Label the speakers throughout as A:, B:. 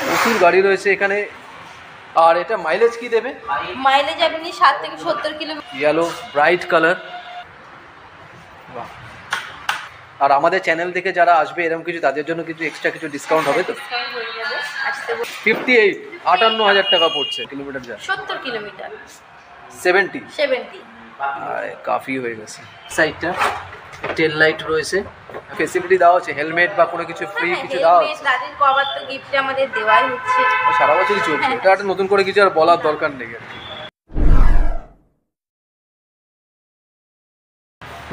A: প্রচুর গাড়ি রয়েছে এখানে। আর এটা মাইলেজ কি দেবে?
B: মাইলেজ আপনি 60 থেকে 70 কিলোমিটার।
A: Yellow bright colour. বাহ। আর আমাদের চ্যানেল থেকে যারা আসবে এরকম কিছু, তাদের জন্য কিছু এক্সট্রা কিছু ডিসকাউন্ট হবে তো? 58 58,000 টাকা পড়ছে কিলোমিটার যা।
B: 70 কিলোমিটার
A: 70
B: 70।
A: কাফি হয়ে গেছে। সাইডটা টেল লাইট রয়েছে, ফেসিলিটি দেওয়া হচ্ছে, হেলমেট বা কোনো কিছু ফ্রি কিছু দেওয়া হচ্ছে।
B: গাড়ির কভার তো গিফটে আমাদের দেওয়াই হচ্ছে,
A: সারা বছরই চলছে। এটা একটা নতুন করে কিছু আর বলার দরকার নেই আর কি।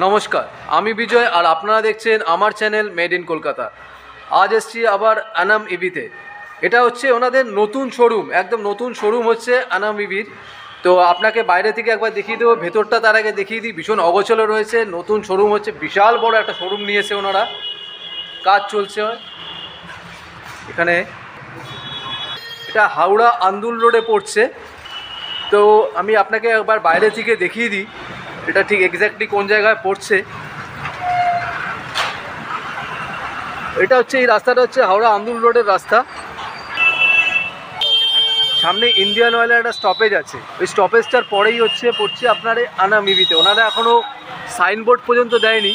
A: নমস্কার, আমি বিজয় আর আপনারা দেখছেন আমার চ্যানেল মেড ইন কলকাতা। আজ এসছি আবার আনাম ইভিতে। এটা হচ্ছে ওনাদের নতুন শোরুম, একদম নতুন শোরুম হচ্ছে আনাম ইভির। তো আপনাকে বাইরে থেকে একবার দেখিয়ে দেবো, ভেতরটা তার আগে দেখিয়ে দিই। ভীষণ অগোছালো রয়েছে, নতুন শোরুম হচ্ছে, বিশাল বড় একটা শোরুম নিয়েছে ওনারা, কাজ চলছে এখানে। এটা হাওড়া আন্দুল রোডে পড়ছে। তো আমি আপনাকে একবার বাইরে থেকে দেখিয়ে দিই এটা ঠিক এক্স্যাক্টলি কোন জায়গায় পড়ছে। এটা হচ্ছে, এই রাস্তাটা হচ্ছে হাওড়া আন্দুল রোডের রাস্তা। সামনে ইন্ডিয়ান অয়েলের একটা স্টপেজ আছে, ওই স্টপেজটার পরেই হচ্ছে পড়ছে আপনার এই আনাম ইভিতে। ওনারা এখনও সাইনবোর্ড পর্যন্ত দেয়নি,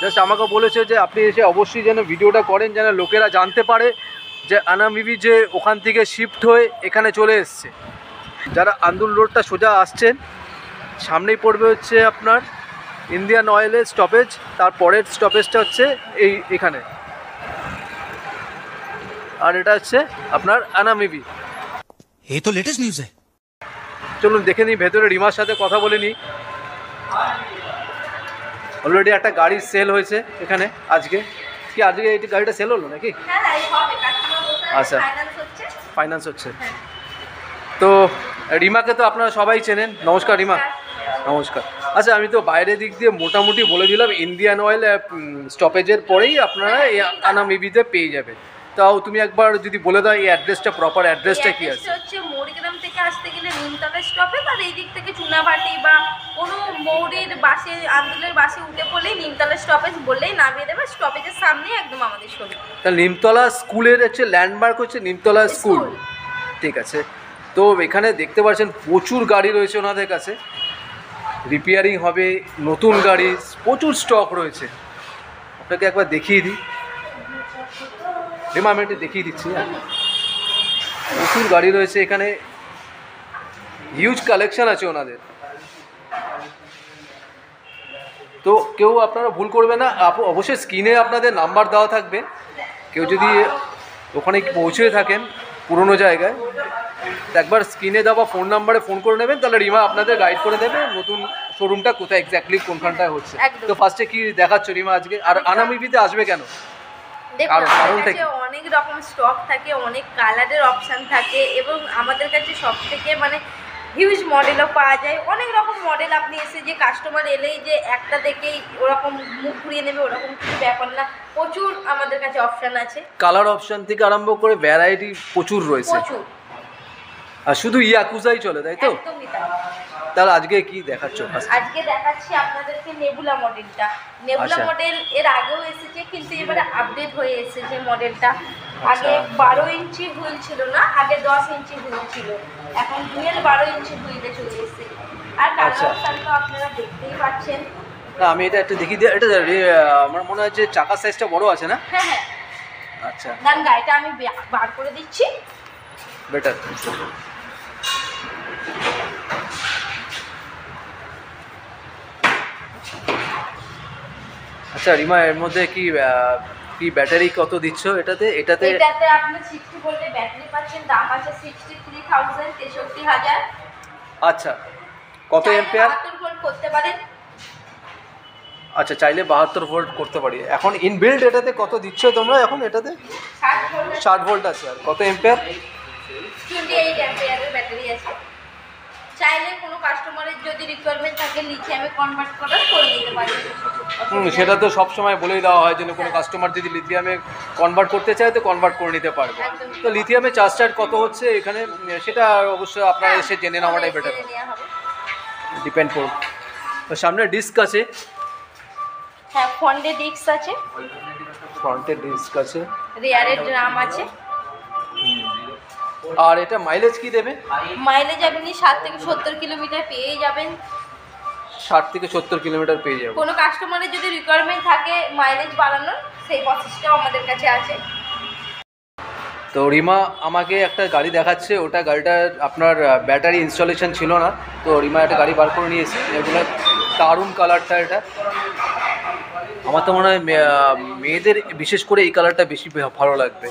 A: জাস্ট আমাকে বলেছে যে আপনি এসে অবশ্যই যেন ভিডিওটা করেন, যেন লোকেরা জানতে পারে যে আনাম ইভি যে ওখান থেকে শিফট হয়ে এখানে চলে এসছে। যারা আন্দুল রোডটা সোজা আসছেন, সামনেই পড়বে হচ্ছে আপনার ইন্ডিয়ান অয়েলের স্টপেজ, তারপরের স্টপেজটা হচ্ছে এখানে। আর এটা হচ্ছে আপনার আনাম ইভি।
C: ये तो लेटेस्ट न्यूज़ है।
A: চলুন দেখে নিই ভেতরে, রিমার সাথে কথা বলে নিই। অলরেডি একটা গাড়ি সেল হয়েছে এখানে আজকে। কি আজকে এই গাড়িটা সেল হলো নাকি? আচ্ছা, ফাইন্যান্স হচ্ছে। তো রিমাকে তো আপনারা সবাই চেনেন। নমস্কার রিমা। নমস্কার। আচ্ছা, আমি তো বাইরের দিক দিয়ে মোটামুটি বলে দিলাম, ইন্ডিয়ান অয়েল স্টপেজের পরেই আপনারা এই আনাম ইভিতে পেয়ে যাবেন। তাও তুমি একবার যদি বলে দাও এই অ্যাড্রেসটা, প্রপার অ্যাড্রেসটা কি আছে?
B: হচ্ছে মৌরিগ্রাম থেকে আসতে গেলে নিমতলা স্টপেজ, আর এই দিক থেকে চুনাভাটি বা কোনো মৌরির বাসে, আন্দুলের বাসে উঠে পড়লেই নিমতলা স্টপেজ বললেই নামিয়ে দেবে। স্টপেজের সামনে একদম আমাদের শোরুম।
A: তাহলে নিমতলা স্কুলের হচ্ছে ল্যান্ডমার্ক হচ্ছে নিমতলা স্কুল। ঠিক আছে। তো এখানে দেখতে পাচ্ছেন প্রচুর গাড়ি রয়েছে ওনাদের কাছে, রিপেয়ারিং হবে, নতুন গাড়ি প্রচুর স্টক রয়েছে। আপনাকে একবার দেখিয়ে দিই রিমা, আমি একটু দেখিয়ে দিচ্ছি। প্রচুর গাড়ি রয়েছে এখানে, হিউজ কালেকশন আছে ওনাদের। তো কেউ আপনারা ভুল করবে না, অবশ্যই স্ক্রিনে আপনাদের নাম্বার দেওয়া থাকবে। কেউ যদি ওখানে পৌঁছে থাকেন পুরনো জায়গায়, একবার স্ক্রিনে দেওয়া ফোন নাম্বারে ফোন করে নেবেন, তাহলে রিমা আপনাদের গাইড করে দেবে নতুন শোরুমটা কোথায় এক্স্যাক্টলি কোনখানটায় হচ্ছে। তো ফার্স্টে কি দেখাচ্ছ রিমা আজকে, আর আনাম ইভিতে আসবে কেন?
B: অনেক রকম স্টক থাকে, অনেক কালারের অপশান থাকে, এবং আমাদের কাছে সব থেকে মানে হিউজ মডেলও পাওয়া যায়। অনেক রকম মডেল আপনি এসে যে কাস্টমার এলেই যে একটা দেখেই ওরকম মুখ ঘুরিয়ে নেবে ওরকম কিছু ব্যাপার না, প্রচুর আমাদের কাছে অপশান আছে।
A: কালার অপশান থেকে আরম্ভ করে ভ্যারাইটি প্রচুর রয়েছে, আর শুধু ইয়াকুজাই চলে, তাই তো? তাহলে আজকে কি দেখাচ্ছ?
B: আজকে দেখাচ্ছি আপনাদেরকে নেবুলা মডেলটা। নেবুলা মডেল এর আগেও এসেছে, কিন্তু এবারে আপডেট হয়ে এসেছে মডেলটা। আগে 12 ইঞ্চি হুইল ছিল না, আগে 10 ইঞ্চি হুইল ছিল, এখন ডুয়েল 12 ইঞ্চি হুইলে চলে এসেছে। আর কালার তো আপনারা দেখতেই পাচ্ছেন।
A: না, আমি এটা একটু দেখি দিই। এটা আমার মনে হয় যে চাকা সাইজটা বড় আছে না?
B: হ্যাঁ হ্যাঁ।
A: আচ্ছা,
B: দান গাড়িটা আমি বার করে দিচ্ছি।
A: বেটার। আচ্ছা রিমা, এর মধ্যে কি কি ব্যাটারি কত দিচ্ছ এটাতে? এটাতে
B: আপনি 60 ভোল্টের ব্যাটারি পাচ্ছেন, দাম আছে 63,000, 63,000।
A: আচ্ছা, কত এম্পিয়ার?
B: 72 ভোল্ট করতে পারেন।
A: আচ্ছা, চাইলে 72 ভোল্ট করতে পারি। এখন ইনবিল্ড এটাতে কত দিচ্ছ তোমরা এখন? এটাতে 60 ভোল্ট আছে। আর কত এম্পিয়ার?
B: 28 অ্যাম্পিয়ারের ব্যাটারি আছে। চাইলে কোনো কাস্টমারের যদি রিকোয়ারমেন্ট থাকে লিথিয়ামে কনভার্ট করার, করে নিতে পারে।
A: সেটা তো সবসময় বলেই দেওয়া হয়, যেন কোনো কাস্টমার যদি লিথিয়ামে কনভার্ট করতে চায় তো কনভার্ট করে নিতে পারবে। তো লিথিয়ামে চার্জ কত হচ্ছে এখানে, সেটা অবশ্যই আপনারা এসে জেনে নেওয়াটাই বেটার, ডিপেন্ড করুন। তো সামনে ডিস্ক আছে।
B: হ্যাঁ, ফ্রন্টে ডিস্ক আছে,
A: ফ্রন্টে ডিস্ক আছে,
B: রিয়ারে ড্রাম আছে।
A: আর এটা মাইলেজ কি দেবে?
B: মাইলেজ আপনি 60 থেকে 70 কিলোমিটার পেয়ে যাবেন।
A: 60 থেকে 70 কিলোমিটার পেয়ে যাবে।
B: কোনো কাস্টমারের যদি রিকোয়ারমেন্ট থাকে মাইলেজ বাড়ানোর, সেই প্রসেসটাও আমাদের কাছে আছে।
A: তো রিমা আমাকে একটা গাড়ি দেখাচ্ছে, ওটা গাড়িটার আপনার ব্যাটারি ইনস্টলেশন ছিল না, তো রিমা একটা গাড়ি বার করে নিয়েছে। এগুলো দারুণ কালারটা, এটা আমার তো মনে হয় মেয়েদের বিশেষ করে এই কালারটা বেশি ভালো লাগবে,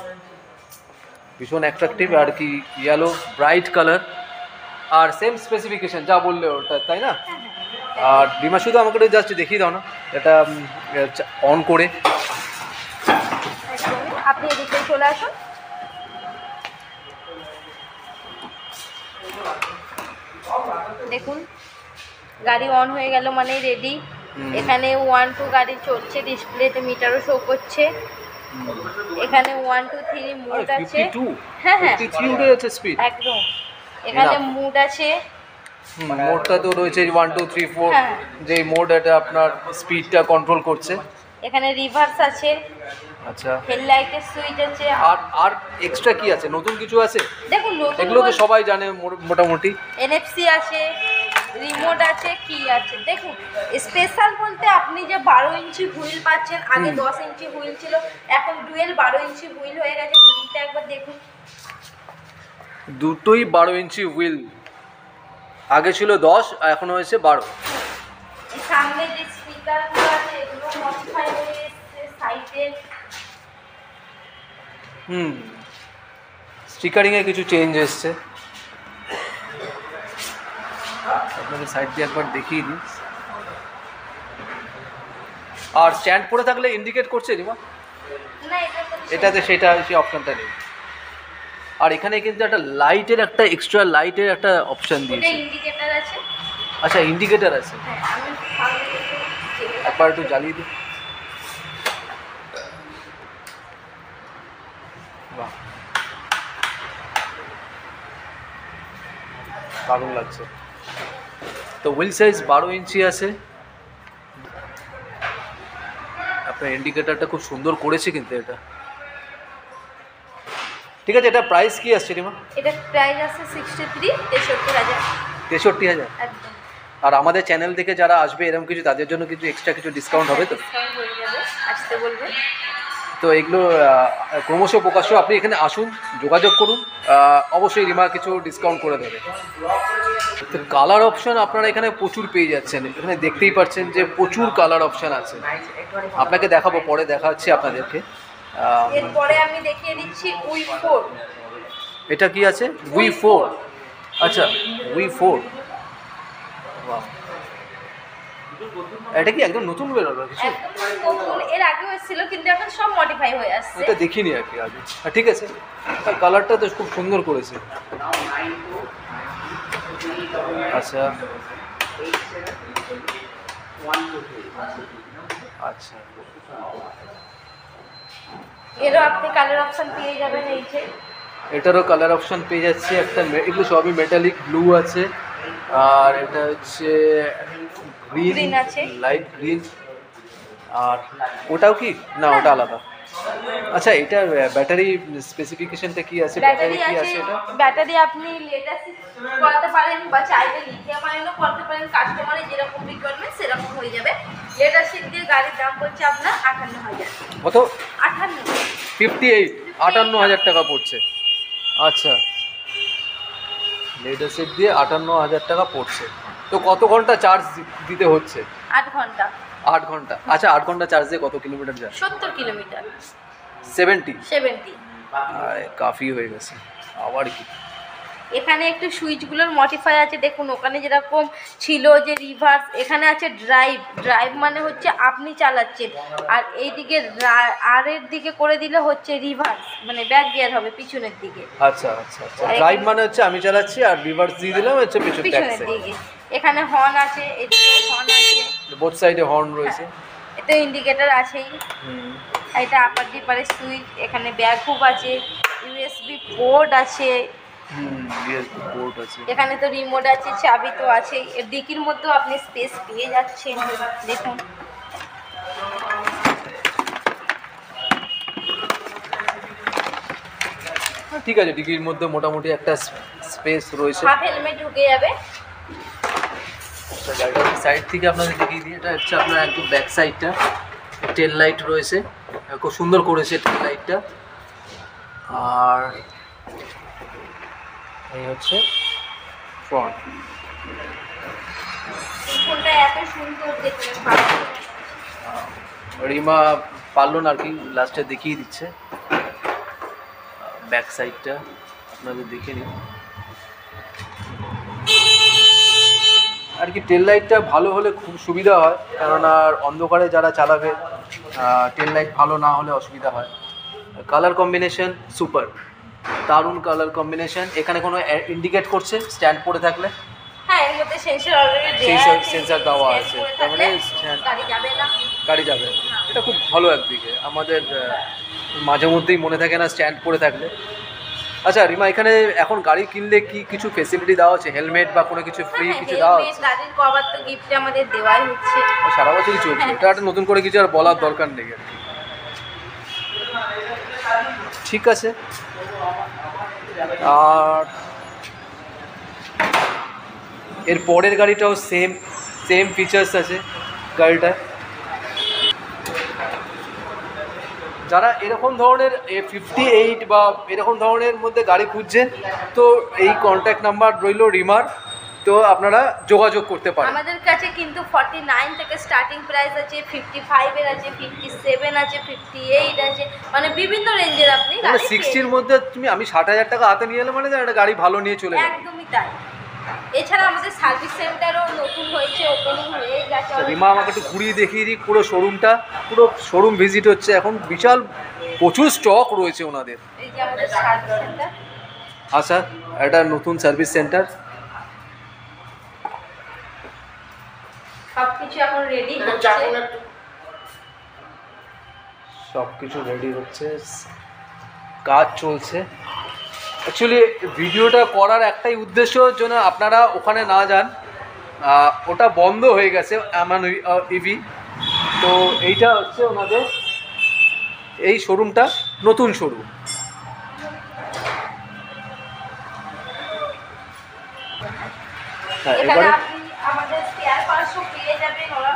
A: ভীষণ অ্যাট্রাকটিভ আর কি, ইয়েলো ব্রাইট কালার আর সেম স্পেসিফিকেশন যা বললে ওটা, তাই না? আর রিমা শুধু আমাকে জাস্ট দেখিয়ে দাও না এটা অন করে।
B: আপনি এদিকে চলে আসুন। দেখুন গাড়ি অন হয়ে গেল মানে রেডি। এখানে 1 2 গাড়ি চলছে, ডিসপ্লেতে মিটারও শো করছে। এখানে 1 2 3 মুড আছে।
A: 52
B: হ্যাঁ হ্যাঁ
A: 53 উঠে যাচ্ছে স্পিড
B: একদম। এখানে মুড আছে,
A: মোডটা তো রয়েছে 1 2 3 4,
B: হ্যাঁ।
A: যে মোড এটা আপনার স্পিডটা কন্ট্রোল করছে।
B: এখানে রিভার্স আছে,
A: আচ্ছা
B: হেডলাইটের সুইচ আছে।
A: আর এক্সট্রা কি আছে, নতুন কিছু আছে?
B: দেখুন নতুন
A: এগুলো তো সবাই জানে মোটামুটি।
B: এনএফসি আছে, রিমোট আছে, কি আছে দেখুন। স্পেশাল বলতে আপনি যে 12 ইঞ্চি হুইল পাচ্ছেন, আগে 10 ইঞ্চি হুইল ছিল, এখন ডুয়েল 12 ইঞ্চি হুইল হয়ে গেছে। হুইলটা একবার দেখুন,
A: দুটোই 12 ইঞ্চি হুইল, আগে ছিল 10 এখন হয়েছে 12।
B: এই সামনে যে স্পিকারগুলো আছে এগুলো মডিফাই হয়ে এসেছে সাইডে।
A: স্টিকারিংয়ে কিছু চেঞ্জ এসছে, আপনাদের সাইড দিয়ে একবার দেখিয়ে দিই। আর স্ট্যান্ড পরে থাকলে ইন্ডিকেট করছে রিমা?
B: না এটা তো
A: এটাতে সেটা সেই অপশনটা নেই। আর এখানে কিন্তু একটা লাইটের একটা এক্সট্রা লাইটের একটা অপশন
B: এটা
A: দিয়েছে।
B: ইন্ডিকেটর আছে।
A: আচ্ছা ইন্ডিকেটর আছে,
B: হ্যাঁ আমি সামনে একটু
A: একবার একটু জ্বালিয়ে দিই। বাহ দারুণ লাগছে। তো হুইল সাইজ 12 ইঞ্চি আছে। আপনার ইন্ডিকেটরটা খুব সুন্দর করেছে কিন্তু এটা। ঠিক আছে, এটা প্রাইস কি আসছে রিমা?
B: এটা প্রাইস আছে 63 63,000
A: 63,000।
B: একদম।
A: আর আমাদের চ্যানেল থেকে যারা আসবে এরকম কিছু, তাদের জন্য কিছু এক্সট্রা কিছু ডিসকাউন্ট হবে তো?
B: ডিসকাউন্ট হয়ে যাবে, আসতে বলবেন।
A: তো এগুলো ক্রমশ প্রকাশ্য, আপনি এখানে আসুন, যোগাযোগ করুন, অবশ্যই রিমা কিছু ডিসকাউন্ট করে দেবে। তো কালার অপশন আপনারা এখানে প্রচুর পেয়ে যাচ্ছেন, এখানে দেখতেই পাচ্ছেন যে প্রচুর কালার অপশন আছে। আপনাকে দেখাবো, পরে দেখাচ্ছি আপনাদেরকে।
B: এরপরে আমি দেখিয়ে দিচ্ছি উই4।
A: এটা কি আছে? উই4। আচ্ছা উই4, বাহ, এটা কি একদম নতুন বেরোলো কিছু?
B: একদম নতুন, এর আগেও এসেছিল কিন্তু এখন সব মডিফাই হয়ে আসছে।
A: এটা দেখিনি আর কি আগে। ঠিক আছে, কালারটা তো খুব সুন্দর করেছে। আচ্ছা আচ্ছা,
B: এরও আপনি কালার অপশন পেয়ে যাবেন। এই যে
A: এটারও কালার অপশন পেয়ে যাচ্ছে একটা, এগুলো সবই মেটালিক ব্লু আছে, আর এটা হচ্ছে গ্রিন
B: গ্রিন আছে,
A: লাইট গ্রিন। আর ওটাও কি না, ওটা আলাদা। আচ্ছা এটার ব্যাটারি স্পেসিফিকেশনটা কি আছে?
B: ব্যাটারি
A: কি
B: আছে,
A: আছে এটা?
B: ব্যাটারি আপনি লেটাসি করতে পারেন বা চাইলে লিথিয়াম আয়নও করতে পারেন। কাস্টমারের যেরকম রিকোয়ারমেন্ট সেরকম হয়ে যাবে। লেটাসি দিয়ে গাড়ির দাম পড়ছে আপনার 58,000।
A: কত?
B: 58।
A: 58, 58,000 টাকা পড়ছে। আচ্ছা লেদার সেট দিয়ে 58,000 টাকা পড়ছে। তো কত ঘন্টা চার্জ দিতে হচ্ছে?
B: 8 ঘন্টা।
A: 8 ঘন্টা। আচ্ছা 8 ঘন্টা চার্জ দিয়ে কত কিলোমিটার যায়?
B: 70 কিলোমিটার।
A: 70?
B: 70।
A: আরে কাফি হয়ে গেছে, আবার কি।
B: এখানে একটু সুইচগুলোর মডিফাই আছে, দেখুন ওখানে যেরকম ছিল যে রিভার্স, এখানে আছে ড্রাইভ। ড্রাইভ মানে হচ্ছে আপনি চালাচ্ছেন, আর এইদিকে আর এর দিকে করে দিলে হচ্ছে রিভার্স, মানে ব্যাক গিয়ার হবে পিছনের দিকে।
A: আচ্ছা আচ্ছা আচ্ছা, ড্রাইভ মানে হচ্ছে আমি চালাচ্ছি, আর রিভার্স দিয়ে দিলাম হচ্ছে
B: পিছনের দিকে। এখানে হর্ন আছে, এদিকে হর্ন আছে,
A: বোথ সাইডে হর্ন রয়েছে।
B: এতে ইন্ডিকেটর আছেই। এটা আপার ডিপারের সুইচ, এখানে ব্যাক হুক আছে, ইউএসবি পোর্ট আছে,
A: ইউএসবি পোর্ট আছে।
B: এখানে তো রিমোট আছে, চাবি তো আছেই। এর ডিকির মধ্যেও আপনি স্পেস পেয়ে যাচ্ছেন, দেখুন।
A: ঠিক আছে, ডিকির মধ্যে মোটামুটি একটা স্পেস রয়েছে।
B: হাফ হেলমেট ঢুকে যাবে।
A: গাড়িটার সাইড থেকে আপনাদের দেখিয়ে দিই, এটা হচ্ছে আপনার একদম ব্যাক সাইডটা। টেল লাইট রয়েছে, খুব সুন্দর করেছে টেল লাইটটা। আর এই হচ্ছে ফ্রন্ট।
B: ফোনটা এত সুন্দর দেখতে,
A: রিমা পারলো না আর কি, লাস্টে দেখিয়ে দিচ্ছে ব্যাক সাইডটা, আপনাদের দেখে নিন। আর কি টেল লাইটটা ভালো হলে খুব সুবিধা হয়, কেননা অন্ধকারে যারা চালাবে টেল লাইট ভালো না হলে অসুবিধা হয়। কালার কম্বিনেশন সুপার, দারুণ কালার কম্বিনেশন। এখানে কোনো ইন্ডিকেট করছে স্ট্যান্ড পড়ে থাকলে?
B: হ্যাঁ, এর মধ্যে সেন্সর অলরেডি দেয়া আছে,
A: সেন্সর দেওয়া আছে, তার মানে
B: গাড়ি যাবে না।
A: গাড়ি যাবে। এটা খুব ভালো একদিকে, আমাদের মাঝে মধ্যেই মনে থাকে না স্ট্যান্ড পড়ে থাকলে। আচ্ছা রিমা, এখানে এখন গাড়ি কিনলে কি কিছু ফেসিলিটি দেওয়া আছে, হেলমেট বা কোনো কিছু ফ্রি কিছু দেওয়া আছে?
B: গাড়ির কভার তো গিফটে আমাদের দেওয়াই হচ্ছে,
A: সারা বছরই চলছে, এটা একটা নতুন করে কিছু আর বলার দরকার নেই আর কি। ঠিক আছে। আর এর পরের গাড়িটাও সেম ফিচার্স আছে গাড়িটায়। যারা এরকম ধরনের 58 বা এরকম ধরনের মধ্যে গাড়ি খুঁজছেন, তো এই কন্ট্যাক্ট নাম্বার রইল রিমার, তো আপনারা যোগাযোগ করতে পারেন।
B: আমাদের কাছে কিন্তু 49 থেকে স্টার্টিং প্রাইস আছে, 55 এর আছে, 57 আছে, 58 আছে, মানে বিভিন্ন রেঞ্জের আপনি গাড়ি
A: 60-র মধ্যে আমি 60,000 টাকা হাতে নিয়ে এলে মানে একটা গাড়ি ভালো নিয়ে চলে যাবে।
B: একদমই তাই। এছাড়া আমাদের সার্ভিস সেন্টারও নতুন হয়েছে, ওপেনিং হয়ে গেছে।
A: রিমা আমাকে একটু ঘুরিয়ে দেখিয়ে দিই পুরো শোরুমটা, পুরো শোরুম ভিজিট হচ্ছে এখন, বিশাল প্রচুর স্টক রয়েছে ওনাদের।
B: এই যে আমাদের সার্ভিস সেন্টার।
A: আচ্ছা, এটা নতুন সার্ভিস সেন্টার,
B: সবকিছু এখন রেডি হচ্ছে,
A: সব কিছু রেডি হচ্ছে, কাজ চলছে। অ্যাকচুয়ালি ভিডিওটা করার একটাই উদ্দেশ্য, যেন আপনারা ওখানে না যান, ওটা বন্ধ হয়ে গেছে আমান ইভি। তো এইটা হচ্ছে ওনাদের এই শোরুমটা, নতুন শোরুম। হ্যাঁ,
B: এখানে
A: এবারে
B: আপনি আমাদের স্পেয়ার পার্টসও পেয়ে যাবেন। ওরা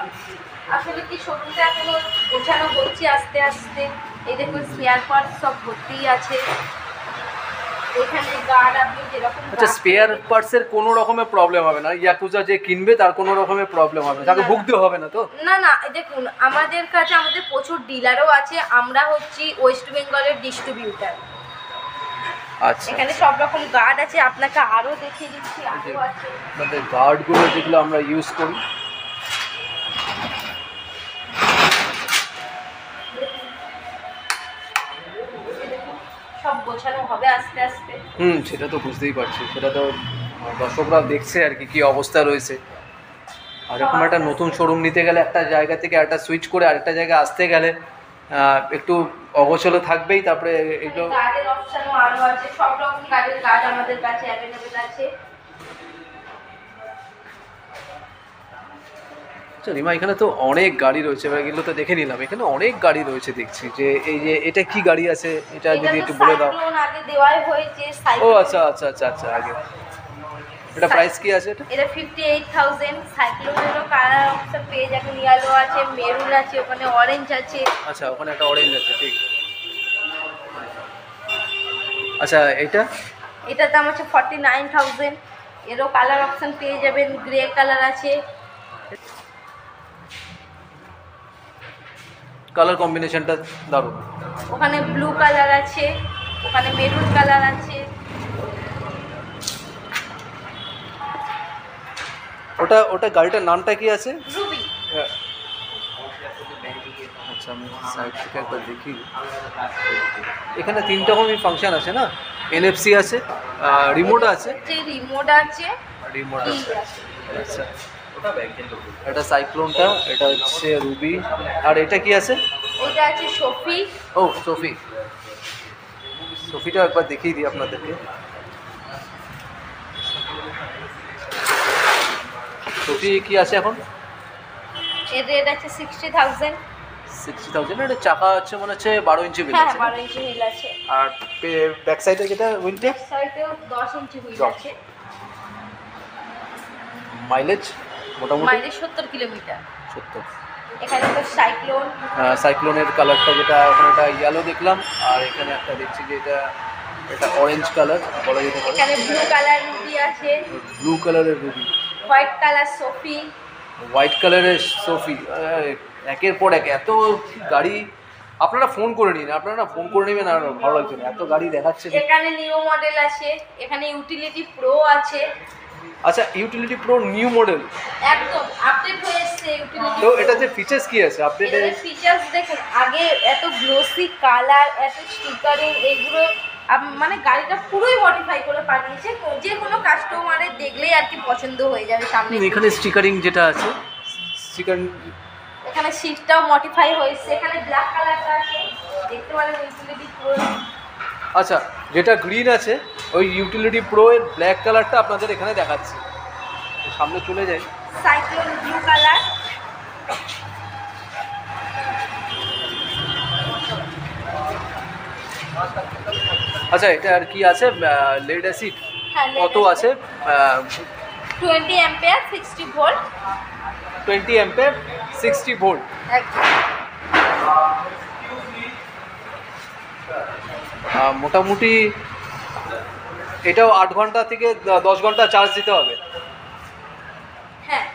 B: আসলে কি শোরুমটা এখনো গোছানো হচ্ছে আস্তে আস্তে। এই দেখুন স্পেয়ার পার্টস সব ভর্তিই আছে। এখানে গার্ড আপনি যেরকম,
A: আচ্ছা, স্পেয়ার পার্টসের কোনো রকমের প্রবলেম হবে না? ইয়াকুজা যে কিনবে তার কোনো রকমের প্রবলেম হবে না? তাকে ভুগতে হবে না তো?
B: না না, দেখুন আমাদের কাছে আমাদের প্রচুর ডিলারও আছে, আমরা হচ্ছি ওয়েস্ট বেঙ্গলের ডিস্ট্রিবিউটার।
A: আচ্ছা,
B: এখানে সব রকম গার্ড আছে, আপনাকে আরও দেখিয়ে দিচ্ছি, আরও আছে।
A: আমাদের গার্ডগুলো যেগুলো আমরা ইউজ করি,
B: সব গোছানো হবে আস্তে আস্তে।
A: সেটা তো বুঝতেই পারছি, সেটা তো দর্শকরা দেখছে আর কি, কী অবস্থা রয়েছে। আর এরকম একটা নতুন শোরুম নিতে গেলে একটা জায়গা থেকে একটা সুইচ করে আরেকটা জায়গায় আসতে গেলে একটু অগোছলো থাকবেই। তারপরে এগুলো
B: গার্ডের অপশনও আরও আছে, সব রকম গার্ডের গার্ড আমাদের কাছে অ্যাভেলেবেল আছে।
A: আচ্ছা রিমা, এখানে তো অনেক গাড়ি রয়েছে, এবার এগুলো তো দেখে নিলাম, এখানে অনেক গাড়ি রয়েছে দেখছি। যে এই যে এটা কি গাড়ি আছে, এটা যদি একটু বলে দাও।
B: সাইক্লোন আগে দেওয়াই হয়েছে।
A: ও আচ্ছা আচ্ছা আচ্ছা আচ্ছা, আগে এটা প্রাইস কি আছে?
B: এটা 58,000। সাইক্লোনেরও কালার অপশন পেয়ে যাবেন, ইয়েলো আছে, মেরুন আছে, ওখানে অরেঞ্জ আছে।
A: আচ্ছা, ওখানে একটা অরেঞ্জ আছে, ঠিক। আচ্ছা,
B: এটার দাম আছে 49,000। এরও কালার অপশন পেয়ে যাবেন, গ্রে কালার আছে।
A: কালার কম্বিনেশনটা দারুণ।
B: ওখানে ব্লু কালার আছে, ওখানে মেরুন কালার আছে।
A: ওটা গাড়িটার নামটা কি আছে?
B: রুবি।
A: আচ্ছা, আমি সাইড থেকে একবার দেখি। এখানে 3 রকমই ফাংশন আছে না? NFC আছে, রিমোট আছে,
B: রিমোট আছে।
A: আচ্ছা, এটা সাইক্লোনটা, এটা হচ্ছে রুবি, আর এটা কি আছে?
B: এটা আছে সফি।
A: ও সফিটা একবার দেখিয়ে দিই আপনাদেরকে। সফি কি আছে এখন?
B: এর রেট আছে 60,000।
A: 60,000। এটা চাকা হচ্ছে মনে হচ্ছে 12 ইঞ্চি হুইল
B: হ্যাঁ
A: আছে।
B: 12 ইঞ্চি হুইল আছে।
A: আর ব্যাক সাইডে যেটা হুইলটা
B: সাইডেও 10 ইঞ্চি হুইল
A: 10
B: আছে।
A: মাইলেজ মোটামুটি
B: মাইলেজ 70 কিলোমিটার।
A: 70।
B: এখানে তো সাইক্লোন,
A: সাইক্লোনের কালারটা যেটা ওখানে একটা ইয়েলো দেখলাম, আর এখানে একটা দেখছি যে এটা অরেঞ্জ কালার বলা যেতে পারে।
B: এখানে ব্লু কালার রুবি আছে,
A: ব্লু কালারের Ruby,
B: white colour Sophie.
A: White কালারের সোফি। একের পর এক এত গাড়ি, আপনারা ফোন করে নিন, আপনারা ফোন করে নেবেন, আর ভালো লাগছে না এত গাড়ি দেখাচ্ছে।
B: এখানে নিউ মডেল আছে, এখানে ইউটিলিটি প্রো আছে।
A: আচ্ছা, ইউটিলিটি প্রো নিউ মডেল,
B: একদম আপডেট হয়ে এসেছে ইউটিলিটি।
A: তো এটা যে ফিচার্স কি আছে আপডেটে?
B: এর ফিচার্স দেখুন, আগে এত গ্লোসি কালার, এত স্টিকারিং, এগুলো মানে গাড়িটা পুরোই মডিফাই করে পাঠিয়েছে। যে কোনো কাস্টমারের দেখলেই আর কি পছন্দ হয়ে যাবে সামনে।
A: এখানে স্টিকারিং যেটা আছে, স্টিকার,
B: এখানে সিটটাও মডিফাই হয়েছে। এখানে ব্ল্যাক কালারটা আছে, দেখতে পারেন ইউটিলিটি প্রো।
A: আচ্ছা, যেটা গ্রিন আছে ওই ইউটিলিটি প্রো এর ব্ল্যাক কালারটা আপনাদের এখানে দেখাচ্ছি। সামনে চলে যাই।
B: Cyclone blue colour.
A: আচ্ছা, এটা আর কি আছে? লেড অ্যাসিড
B: হ্যাঁ,
A: কত আছে?
B: 20 অ্যাম্পিয়ার 60 ভোল্ট।
A: 20 ampere 60 volt.
B: একদম।
A: মোটামুটি এটাও 8 ঘন্টা থেকে 10 ঘন্টা চার্জ দিতে হবে।
B: হ্যাঁ,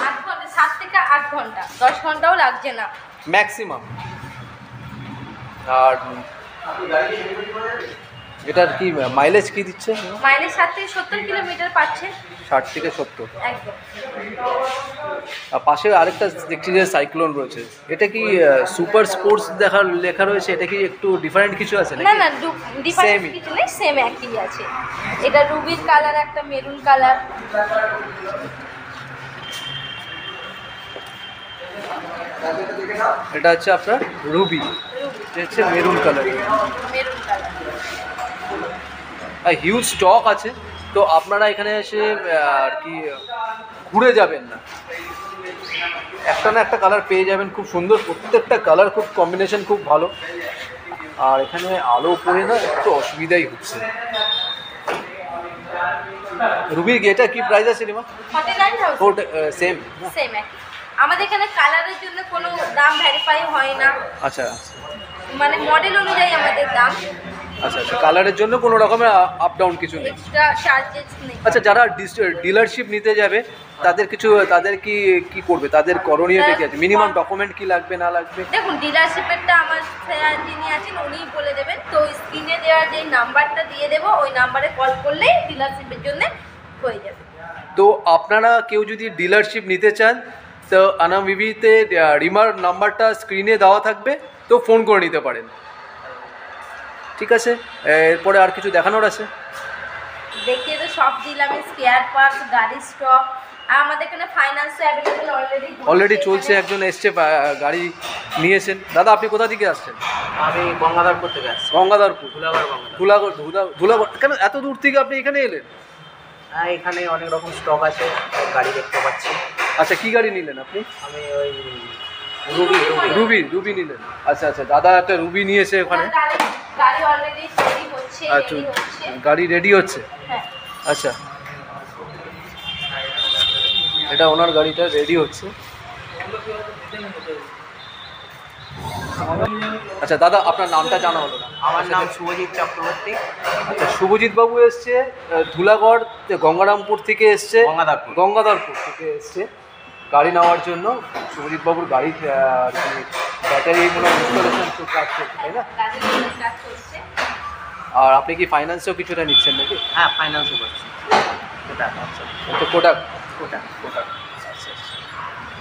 B: 8 ঘন্টা, 7 থেকে 8 ঘন্টা, 10 ঘন্টাও লাগছে না
A: ম্যাক্সিমাম। আর এটার কি মাইলেজ কি দিচ্ছে?
B: মাইলেজ 60 থেকে 70 কিলোমিটার পাচ্ছে।
A: 60 থেকে 70।
B: একদম।
A: আর পাশে আরেকটা দেখছি যে সাইক্লোন রয়েছে। এটা কি সুপার স্পোর্টস লেখা রয়েছে? এটা কি একটু ডিফারেন্ট কিছু আছে
B: না
A: নাকি?
B: না, ডিফারেন্স
A: Same-ই।
B: কিছু নেই, সেম একই আছে। এটা রুবির কালার, একটা মেরুন কালার।
A: এটা হচ্ছে আপনার রুবি, এটা হচ্ছে মেরুন কালার।
B: Maroon colour.
A: আর হিউজ স্টক আছে, তো আপনারা এখানে এসে আর কি ঘুরে যাবেন না, একটা না একটা কালার পেয়ে যাবেন খুব সুন্দর। প্রত্যেকটা কালার খুব কম্বিনেশন খুব ভালো। আর এখানে আলো পড়ে না একটু অসুবিধাই হচ্ছে। রুবির এটা কি প্রাইস আছে রিমা?
B: 49,000।
A: সেম।
B: সেম একই। আমাদের এখানে কালারের জন্য কোনো দাম ভেরিফাই হয় না,
A: আচ্ছা
B: মানে মডেল অনুযায়ী আমাদের দাম।
A: আচ্ছা আচ্ছা, কালারের জন্য কোনো রকমের আপ ডাউন কিছু নেই।
B: এক্সট্রা চার্জেস নেই।
A: আচ্ছা, যারা ডিলারশিপ নিতে যাবে তাদের কি করবে? তাদের করণীয়টা কি আছে? মিনিমাম ডকুমেন্ট কি লাগবে না লাগবে?
B: দেখুন, ডিলারশিপেরটা আমার যিনি আছেন উনিই বলে দেবেন। তো স্ক্রিনে দেওয়ার যে নাম্বারটা দিয়ে দেবো, ওই নাম্বারে কল করলেই ডিলারশিপের জন্য হয়ে যাবে।
A: তো আপনারা কেউ যদি ডিলারশিপ নিতে চান, তো আনাম ইভিতে রিমার নাম্বারটা স্ক্রিনে দেওয়া থাকবে, তো ফোন করে নিতে পারেন। ঠিক আছে, এরপরে আর কিছু দেখানোর আছে?
B: দেখিয়ে তো সব দিলাম, স্পেয়ার পার্টস, গাড়ির স্টক। আর আমাদের এখানে ফাইন্যান্সও অ্যাভেলেবল
A: অলরেডি চলছে। একজন এসছে, গাড়ি নিয়েছেন। দাদা, আপনি কোথা থেকে আসছেন?
D: আমি গঙ্গাধরপুর থেকে আসছি।
A: গঙ্গাধরপুর।
D: ধুলাগড়
A: ধুলাগড়। কেন এত দূর থেকে আপনি এখানে এলেন?
D: হ্যাঁ, এখানে অনেক রকম স্টক আছে, গাড়ি দেখতে পাচ্ছি।
A: আচ্ছা, কি গাড়ি নিলেন আপনি?
D: আমি ওই
A: রুবি নিলেন। আচ্ছা আচ্ছা, দাদা একটা রুবি নিয়েছে ওখানে।
B: গাড়ি অলরেডি রেডি হচ্ছে,
A: আচ্ছা,
B: রেডি হচ্ছে।
A: গাড়ি রেডি হচ্ছে।
B: হ্যাঁ।
A: আচ্ছা, এটা ওনার গাড়িটা রেডি হচ্ছে। আচ্ছা দাদা, আপনার নামটা জানা হলো না।
D: আমার নাম শুভজিৎ চক্রবর্তী।
A: আচ্ছা, শুভজিৎ বাবু এসছে ধুলাগড় গঙ্গারামপুর থেকে এসছে, গঙ্গাধরপুর থেকে এসছে গাড়ি নেওয়ার জন্য। শুভজিৎ বাবুর গাড়ি ব্যাটারি ইনস্টলেশন কাজ করছে, তাই না?
B: গাড়ির কাজ চলছে।
A: আর আপনি কি ফাইন্যান্সেও কিছুটা নিচ্ছেন নাকি?
D: হ্যাঁ, ফাইন্যান্সও করছি।
A: আচ্ছা, তো কোটাক। আচ্ছা আচ্ছা,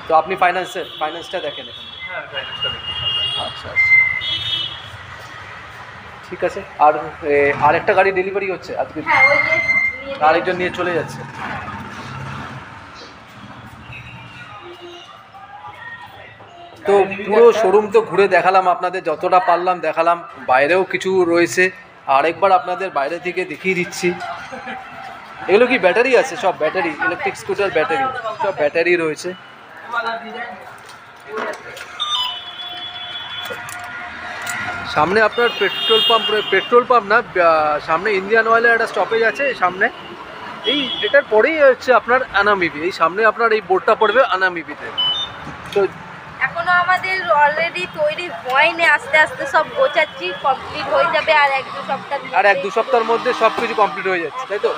A: তো আপনি ফাইন্যান্সটা দেখেন এখানে।
D: হ্যাঁ, ফাইন্যান্সটা দেখি।
A: আচ্ছা আচ্ছা, ঠিক আছে। আর আরেকটা গাড়ি ডেলিভারি হচ্ছে আজকে,
B: হ্যাঁ, ওই যে নিয়ে
A: আরেকজন নিয়ে চলে যাচ্ছে। তো পুরো শোরুম তো ঘুরে দেখালাম আপনাদের, যতটা পারলাম দেখালাম। বাইরেও কিছু রয়েছে, আরেকবার আপনাদের বাইরে থেকে দেখিয়ে দিচ্ছি। এগুলো কি ব্যাটারি আছে? সব ব্যাটারি, ইলেকট্রিক স্কুটার ব্যাটারি, সব ব্যাটারি রয়েছে। সামনে আপনার পেট্রোল পাম্প না, সামনে ইন্ডিয়ান অয়েলের একটা স্টপেজ আছে সামনে। এই এটার পরেই হচ্ছে আপনার আনাম ইভি, এই সামনে আপনার এই বোর্ডটা পড়বে আনাম ইভিতে। তো
B: এখনো আমাদের অলরেডি তৈরি হয়নি, আস্তে আস্তে সব গোছাচ্ছি, কমপ্লিট হয়ে যাবে আর 1-2 সপ্তাহ।
A: আর 1-2 সপ্তাহের মধ্যে সব কিছু কমপ্লিট হয়ে যাচ্ছে, তাই তো?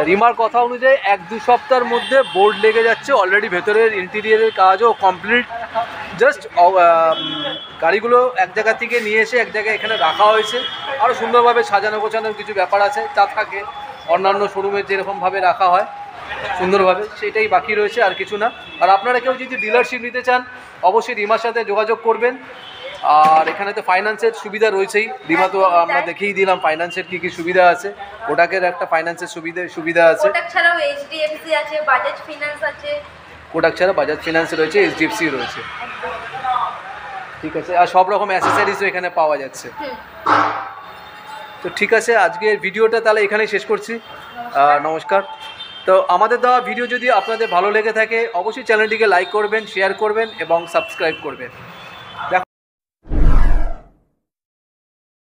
A: রিমার কথা অনুযায়ী 1-2 সপ্তাহের মধ্যে বোর্ড লেগে যাচ্ছে, অলরেডি ভেতরের ইন্টেরিয়ারের কাজও কমপ্লিট। জাস্ট গাড়িগুলো এক জায়গা থেকে নিয়ে এসে এক জায়গায় এখানে রাখা হয়েছে। আরও সুন্দরভাবে সাজানো গোছানোর কিছু ব্যাপার আছে, যা থাকে অন্যান্য শোরুমের যেরকমভাবে রাখা হয় সুন্দরভাবে, সেটাই বাকি রয়েছে, আর কিছু না। আর আপনারা কেউ যদি ডিলারশিপ নিতে চান অবশ্যই রিমার সাথে যোগাযোগ করবেন। আর এখানে তো ফাইন্যান্সের সুবিধা রয়েছেই, রিমা তো আমরা দেখিয়ে দিলাম ফাইন্যান্সের কী কী সুবিধা আছে, কোটাকের একটা ফাইন্যান্সের সুবিধা আছে।
B: কোটাক ছাড়াও এইচডিএফসি আছে, বাজাজ ফিনান্স আছে।
A: কোটাক ছাড়া বাজাজ ফিনান্স রয়েছে, এইচডিএফসি রয়েছে, ঠিক আছে। আর সব রকম অ্যাসেসরিজও এখানে পাওয়া যাচ্ছে। তো ঠিক আছে, আজকের ভিডিওটা তাহলে এখানেই শেষ করছি। নমস্কার। তো আমাদের দেওয়া ভিডিও যদি আপনাদের ভালো লেগে থাকে অবশ্যই চ্যানেলটিকে লাইক করবেন, শেয়ার করবেন এবং সাবস্ক্রাইব করবেন।